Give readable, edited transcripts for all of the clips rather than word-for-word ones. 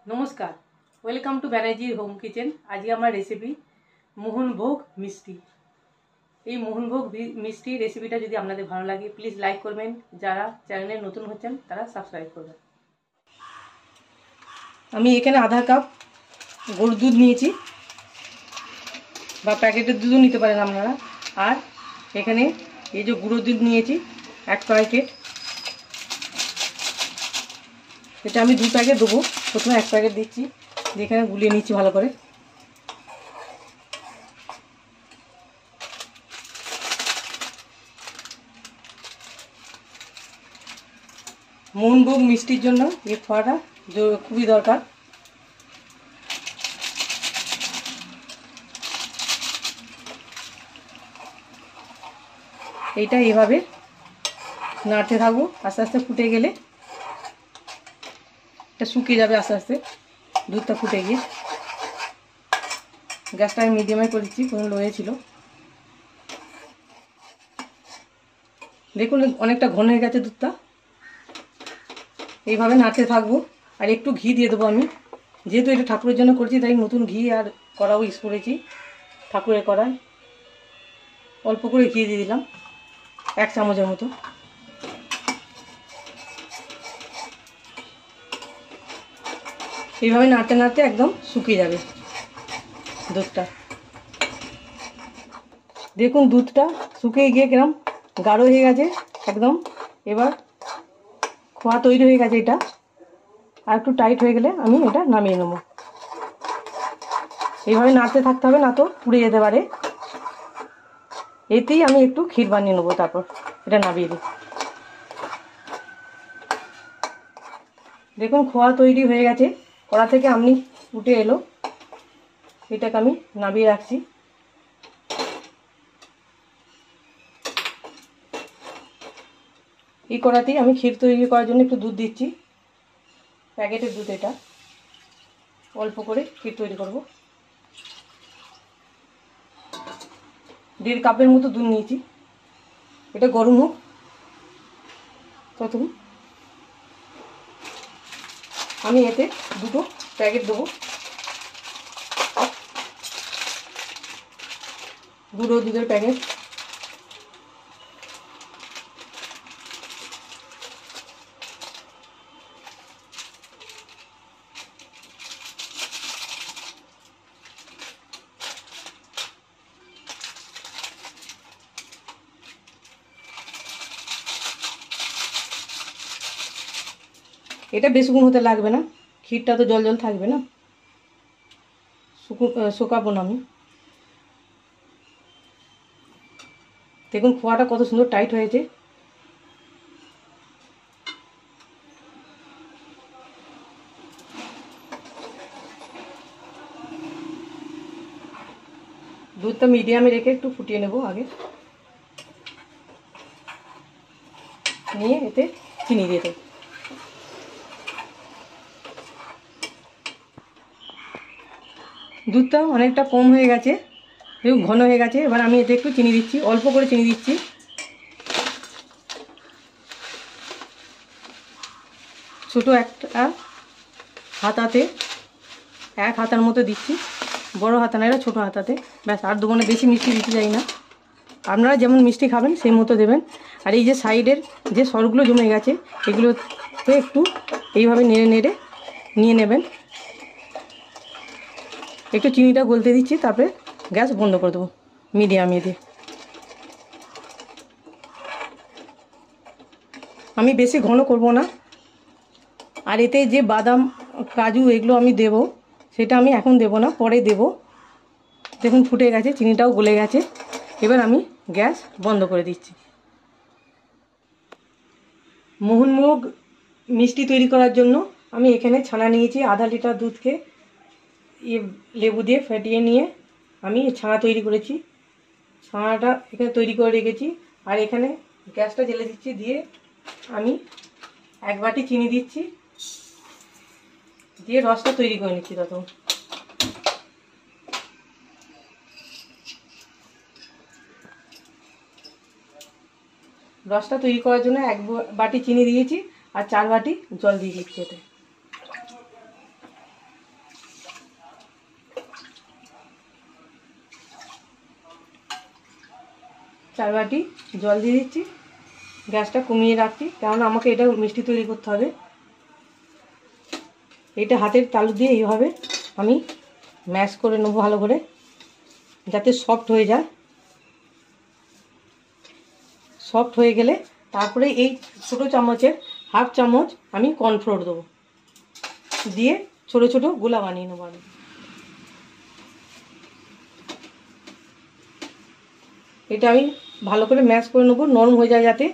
নমস্কার, welcome to Banerjee home kitchen. আজকে আমার রেসিপি মোহনভোগ মিষ্টি। এই মোহনভোগ মিষ্টি রেসিপিটা যদি আপনাদের ভালো লাগে প্লিজ লাইক করবেন, যারা চ্যানেলে নতুন হচ্ছেন তারা সাবস্ক্রাইব করবেন। আমি এখানে আধা কাপ গরুর দুধ নিয়েছি, বা প্যাকেটের দুধও নিতে পারেন আপনারা। আর এখানে এই যে গুঁড়ো দুধ নিয়েছি 1 প্যাকেট, এটা আমি 2 প্যাকেট দেবো। প্রথমে 1 প্যাকেট দিচ্ছি, যেখানে গুলিয়ে নিচ্ছি ভালো করে। মোহনভোগ মিষ্টির জন্য এই খোয়াটা খুবই দরকার। এইটা এভাবে নাড়তে থাকবো, আস্তে আস্তে ফুটে গেলে এটা শুকিয়ে যাবে আস্তে আস্তে, দুধটা ফুটে গিয়ে। গ্যাসটা আমি মিডিয়ামে করেছি, কোনো লোয়ে ছিল। দেখুন অনেকটা ঘন হয়ে গেছে দুধটা। এইভাবে নাড়তে থাকবো। আর একটু ঘি দিয়ে দেবো আমি, যেহেতু এটা ঠাকুরের জন্য করছি তাই নতুন ঘি আর কড়াও ইউজ করেছি ঠাকুরের কড়ায়। অল্প করে ঘি দিয়ে দিলাম, 1 চামচের মতো। এইভাবে নাড়তে নাড়তে একদম শুকিয়ে যাবে দুধটা। দেখুন দুধটা শুকিয়ে গিয়ে কিরম গাঢ় হয়ে গেছে একদম। এবার খোয়া তৈরি হয়ে গেছে এটা। আর একটু টাইট হয়ে গেলে আমি এটা নামিয়ে নেব। এইভাবে নাড়তে থাকতে হবে, না তো পুড়ে যেতে পারে। এতেই আমি একটু ক্ষীর বানিয়ে নেবো, তারপর এটা নামিয়ে দিই। দেখুন খোয়া তৈরি হয়ে গেছে, কড়া থেকে আপনি উঠে এলো। এটাকে আমি নামিয়ে রাখছি। এই কড়াতেই আমি ক্ষীর তৈরি করার জন্য একটু দুধ দিচ্ছি, প্যাকেটের দুধ এটা। অল্প করে ক্ষীর তৈরি করব। 1.5 কাপের মতো দুধ নিয়েছি। এটা গরম হোক ততক্ষণ আমি এতে 2টো প্যাকেট দেবো, গুঁড়ো দুধের প্যাকেট। এটা বেশিক্ষণ হতে লাগবে না, ক্ষীরটা তো জল জল থাকবে না, শুকাবো না আমি। দেখুন খোয়াটা কত সুন্দর টাইট হয়েছে। দুধটা মিডিয়ামে রেখে একটু ফুটিয়ে নেব আগে, নিয়ে এতে চিনি দিয়ে দেবো। দুধটা অনেকটা কম হয়ে গেছে, একটু ঘন হয়ে গেছে। এবার আমি এতে একটু চিনি দিচ্ছি, অল্প করে চিনি দিচ্ছি। ছোটো একটা হাতাতে 1 হাতার মতো দিচ্ছি, বড় হাতা না, এটা ছোটো হাতাতে। ব্যাস, আর দেবো না, বেশি মিষ্টি দিতে চাই না। আপনারা যেমন মিষ্টি খাবেন সেই মতো দেবেন। আর এই যে সাইডের যে সরগুলো জমে গেছে এগুলোতে একটু এইভাবে নেড়ে নেড়ে নিয়ে নেবেন। একটু চিনিটা গলতে দিচ্ছি, তারপরে গ্যাস বন্ধ করে দেবো মিডিয়ামে দিয়ে। আমি বেশি ঘন করব না। আর এতে যে বাদাম কাজু এগুলো আমি দেব, সেটা আমি এখন দেব না, পরে দেব। দেখুন ফুটে গেছে, চিনিটাও গলে গেছে। এবার আমি গ্যাস বন্ধ করে দিচ্ছি। মোহনভোগ মিষ্টি তৈরি করার জন্য আমি এখানে ছানা নিয়েছি। আধা লিটার দুধকে লেবু দিয়ে ফেটিয়ে নিয়ে আমি ছানা তৈরি করেছি। ছানাটা এখানে তৈরি করে রেখেছি। আর এখানে গ্যাসটা জ্বেলে দিচ্ছি, দিয়ে আমি 1 বাটি চিনি দিচ্ছি, দিয়ে রসটা তৈরি করে নিচ্ছি। তখন রসটা তৈরি করার জন্য 1 বাটি চিনি দিয়েছি, আর 4 বাটি জল দিয়ে দিচ্ছি এতে। 4 বাটি জল দিয়ে দিচ্ছি। গ্যাসটা কমিয়ে রাখছি, কারণ আমাকে এটা মিষ্টি তৈরি করতে হবে। এটা হাতের তালু দিয়ে এইভাবে আমি ম্যাশ করে নেবো ভালো করে, যাতে সফট হয়ে যায়। সফট হয়ে গেলে তারপরে এই ছোটো চামচের হাফ চামচ আমি কর্নফ্লোর দেবো, দিয়ে ছোট ছোট গোলা বানিয়ে নেবো আমি। এটা আমি ভালো করে ম্যাশ করে নেবো, নরম হয়ে যায় যাতে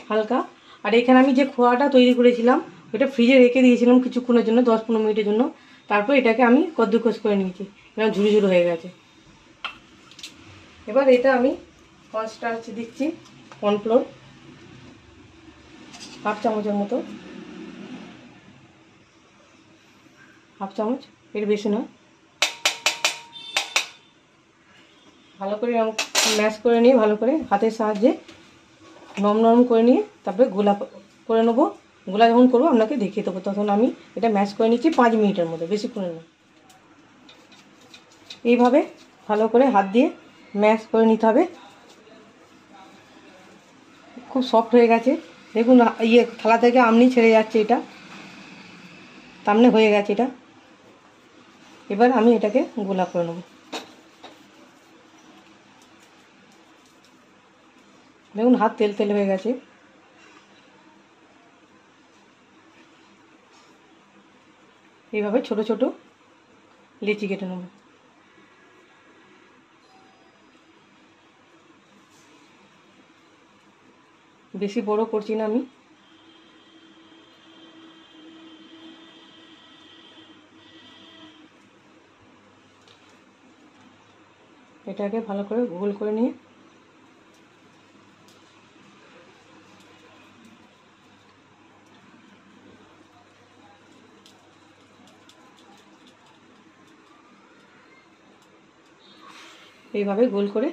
হালকা। আর এখানে আমি যে খোয়াটা তৈরি করেছিলাম ওটা ফ্রিজে রেখে দিয়েছিলাম কিছুক্ষণের জন্য, 10-15 মিনিটের জন্য। তারপর এটাকে আমি কদ্দুকস করে নিয়েছি, এবার ঝুড়ো ঝুড়ো হয়ে গেছে। এবার এটা আমি কর্নস্টার্চ দিচ্ছি, কর্নফ্লোর হাফ চামচের মতো, হাফ চামচ, এর বেশি নয়। ভালো করে ম্যাশ করে নিয়ে ভালো করে হাতের সাহায্যে নরম নরম করে নিয়ে তারপরে গোলা করে নেবো। গোলা যখন করবো আপনাকে দেখিয়ে দেবো, তখন আমি এটা ম্যাশ করে নিচ্ছি 5 মিনিটের মধ্যে, বেশিক্ষণে না। এইভাবে ভালো করে হাত দিয়ে ম্যাশ করে নিতে হবে। খুব সফট হয়ে গেছে দেখুন, থালা থেকে আমনি ছেড়ে যাচ্ছে, এটা সামনে হয়ে গেছে এটা। এবার আমি এটাকে গোলা করে নেব। দেখুন হাত তেল তেল হয়ে গেছে। এইভাবে ছোট ছোট লিচি কেটে নেব। বেশি বড় করছি না আমি। এটাকে ভালো করে গোল করে নিয়ে এইভাবে গোল করে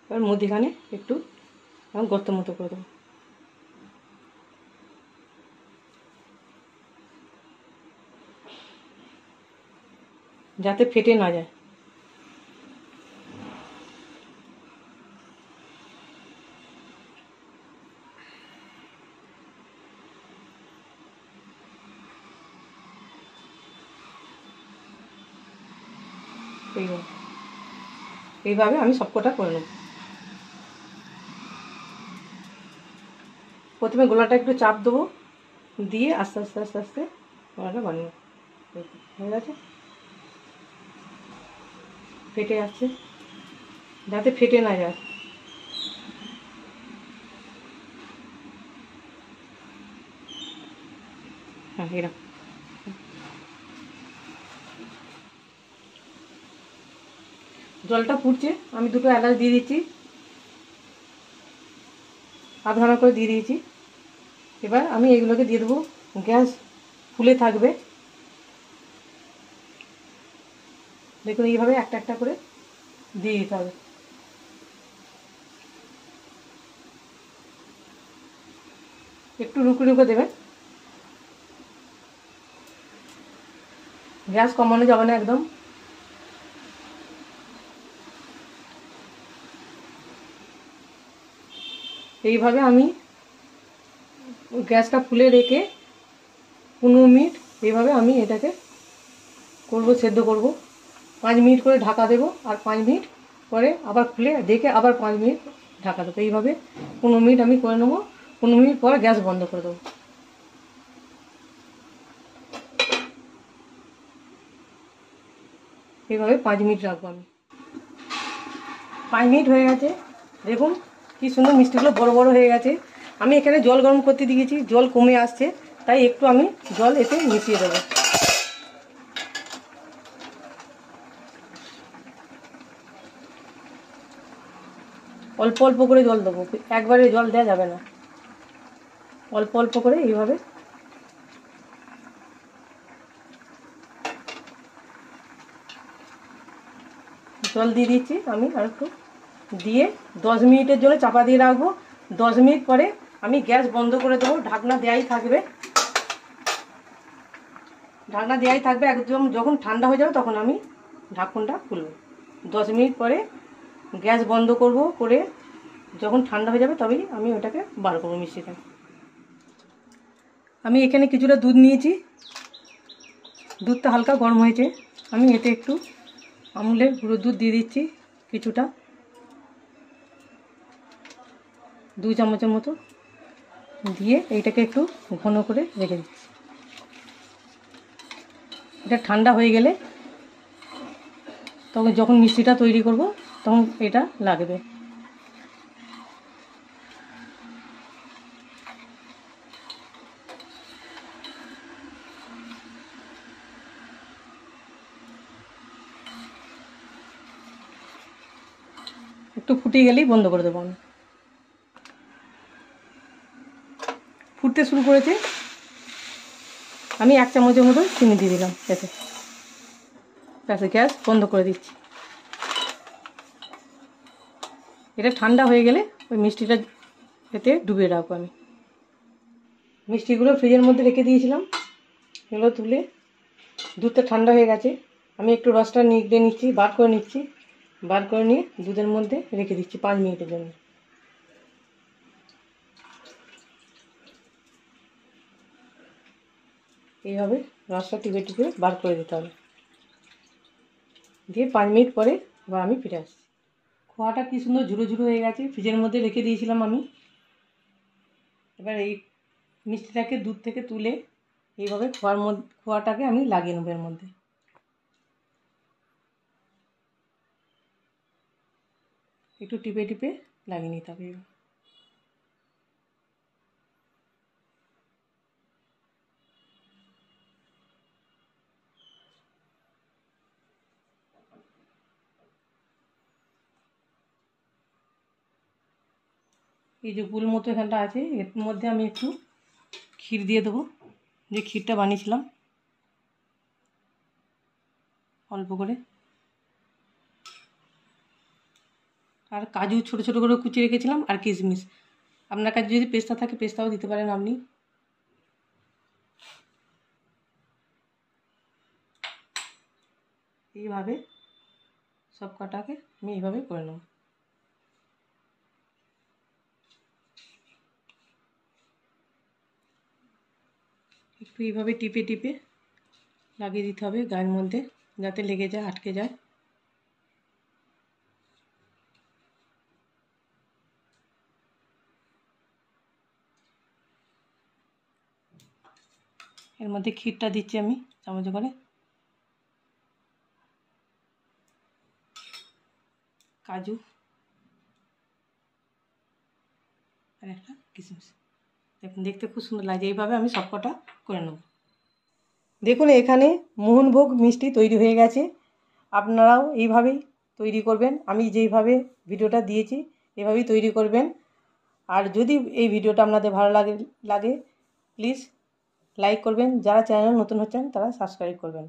এবার মধ্যিখানে একটু গর্ত মতো করে দেবো, যাতে ফেটে না যায়। এইভাবে আমি সবকটা করে নেব। প্রথমে গোলাটা একটু চাপ দেবো, দিয়ে আস্তে আস্তে আস্তে আস্তে গোলাটা বানিয়ে হয়ে গেছে। ফেটে যাচ্ছে, যাতে ফেটে না যায়। হ্যাঁ এরকম। জলটা ফুটছে, আমি 2টো এলাচ দিয়ে দিচ্ছি, আধখানা করে দিয়ে দিয়েছি। এবার আমি এগুলোকে দিয়ে দেবো। গ্যাস ফুলে থাকবে, দেখুন এইভাবে একটা একটা করে দিয়ে দিতে হবে। একটু রুকো রুকো দেবেন, গ্যাস কমানো যাবে না একদম। এইভাবে আমি গ্যাসটা ফুলে রেখে 15 মিনিট এইভাবে আমি এটাকে করব, সেদ্ধ করব। 5 মিনিট করে ঢাকা দেবো, আর 5 মিনিট পরে আবার খুলে দেখে আবার 5 মিনিট ঢাকা দেবো। এইভাবে 15 মিনিট আমি করে নেবো। 15 মিনিট পর গ্যাস বন্ধ করে দেবো। এইভাবে 5 মিনিট রাখবো আমি। 5 মিনিট হয়ে গেছে, দেখুন কি সুন্দর মিষ্টিগুলো বড় বড় হয়ে গেছে। আমি এখানে জল গরম করতে দিয়েছি, জল কমে আসছে, তাই একটু আমি জল এতে মিশিয়ে দেবো। অল্প অল্প করে জল দেবো, একবারে জল দেওয়া যাবে না, অল্প অল্প করে এইভাবে। জল দিয়ে দিচ্ছি আমি আর একটু, দিয়ে 10 মিনিটের জন্য চাপা দিয়ে রাখবো। 10 মিনিট পরে আমি গ্যাস বন্ধ করে দেবো। ঢাকনা দেওয়াই থাকবে, ঢাকনা দেওয়াই থাকবে একদম। যখন ঠান্ডা হয়ে যাবে তখন আমি ঢাকনটা খুলব। 10 মিনিট পরে গ্যাস বন্ধ করব, করে যখন ঠান্ডা হয়ে যাবে তবেই আমি ওটাকে বার করবো মিষ্টিটা। আমি এখানে কিছুটা দুধ নিয়েছি, দুধটা হালকা গরম হয়েছে, আমি এতে একটু আমুলের গুঁড়ো দুধ দিয়ে দিচ্ছি কিছুটা, 2 চামচের মতো দিয়ে এইটাকে একটু ঘন করে রেখে দিচ্ছি। এটা ঠান্ডা হয়ে গেলে তখন যখন মিষ্টিটা তৈরি করব তখন এটা লাগবে। একটু ফুটিয়ে গেলেই বন্ধ করে দেবো আমি। ফুটতে শুরু করেছে, আমি 1 চামচের মতো চিনি দিয়ে দিলাম এতে, ব্যাস গ্যাস বন্ধ করে দিচ্ছি। এটা ঠান্ডা হয়ে গেলে ওই মিষ্টিটা এতে ডুবিয়ে রাখবো আমি। মিষ্টিগুলো ফ্রিজের মধ্যে রেখে দিয়েছিলাম, এগুলো তুলে, দুধটা ঠান্ডা হয়ে গেছে, আমি একটু রসটা নিগড়ে নিচ্ছি, বার করে নিচ্ছি, বার করে নিয়ে দুধের মধ্যে রেখে দিচ্ছি 5 মিনিটের জন্য। এইভাবে রসটা টিপে টিপে বার করে দিতে হবে, দিয়ে 5 মিনিট পরে আবার আমি ফিরে আসছি। খোয়াটা কি সুন্দর ঝুড়ো ঝুড়ো হয়ে গেছে, ফ্রিজের মধ্যে রেখে দিয়েছিলাম আমি। এবার এই মিষ্টিটাকে দুধ থেকে তুলে এইভাবে খোয়াটাকে আমি লাগিয়ে নেবো এর মধ্যে। একটু টিপে টিপে লাগিয়ে নিতে হবে। এই যে গুল মতো এখানটা আছে, এর মধ্যে আমি একটু ক্ষীর দিয়ে দেবো, যে ক্ষীরটা বানিয়েছিলাম অল্প করে, আর কাজু ছোট ছোট করে কুচিয়ে রেখেছিলাম, আর কিশমিশ, আপনার কাছে যদি পেস্তা থাকে পেস্তাও দিতে পারেন আপনি। এইভাবে সব কটাকে আমি এইভাবে করে নেব। একটু এইভাবে টিপে টিপে লাগিয়ে দিতে হবে গায়ের মধ্যে, যাতে লেগে যায়, আটকে যায়। এর মধ্যে ক্ষীরটা দিচ্ছি আমি চামচ করে, কাজু আর একটা কিশমিশ, দেখুন দেখতে খুব সুন্দর লাগে। এইভাবে আমি সবকটা করে নেব। দেখুন এখানে মোহনভোগ মিষ্টি তৈরি হয়ে গেছে, আপনারাও এইভাবেই তৈরি করবেন, আমি যেইভাবে ভিডিওটা দিয়েছি এভাবেই তৈরি করবেন। আর যদি এই ভিডিওটা আপনাদের ভালো লাগে প্লিজ লাইক করবেন, যারা চ্যানেল নতুন হচ্ছেন তারা সাবস্ক্রাইব করবেন।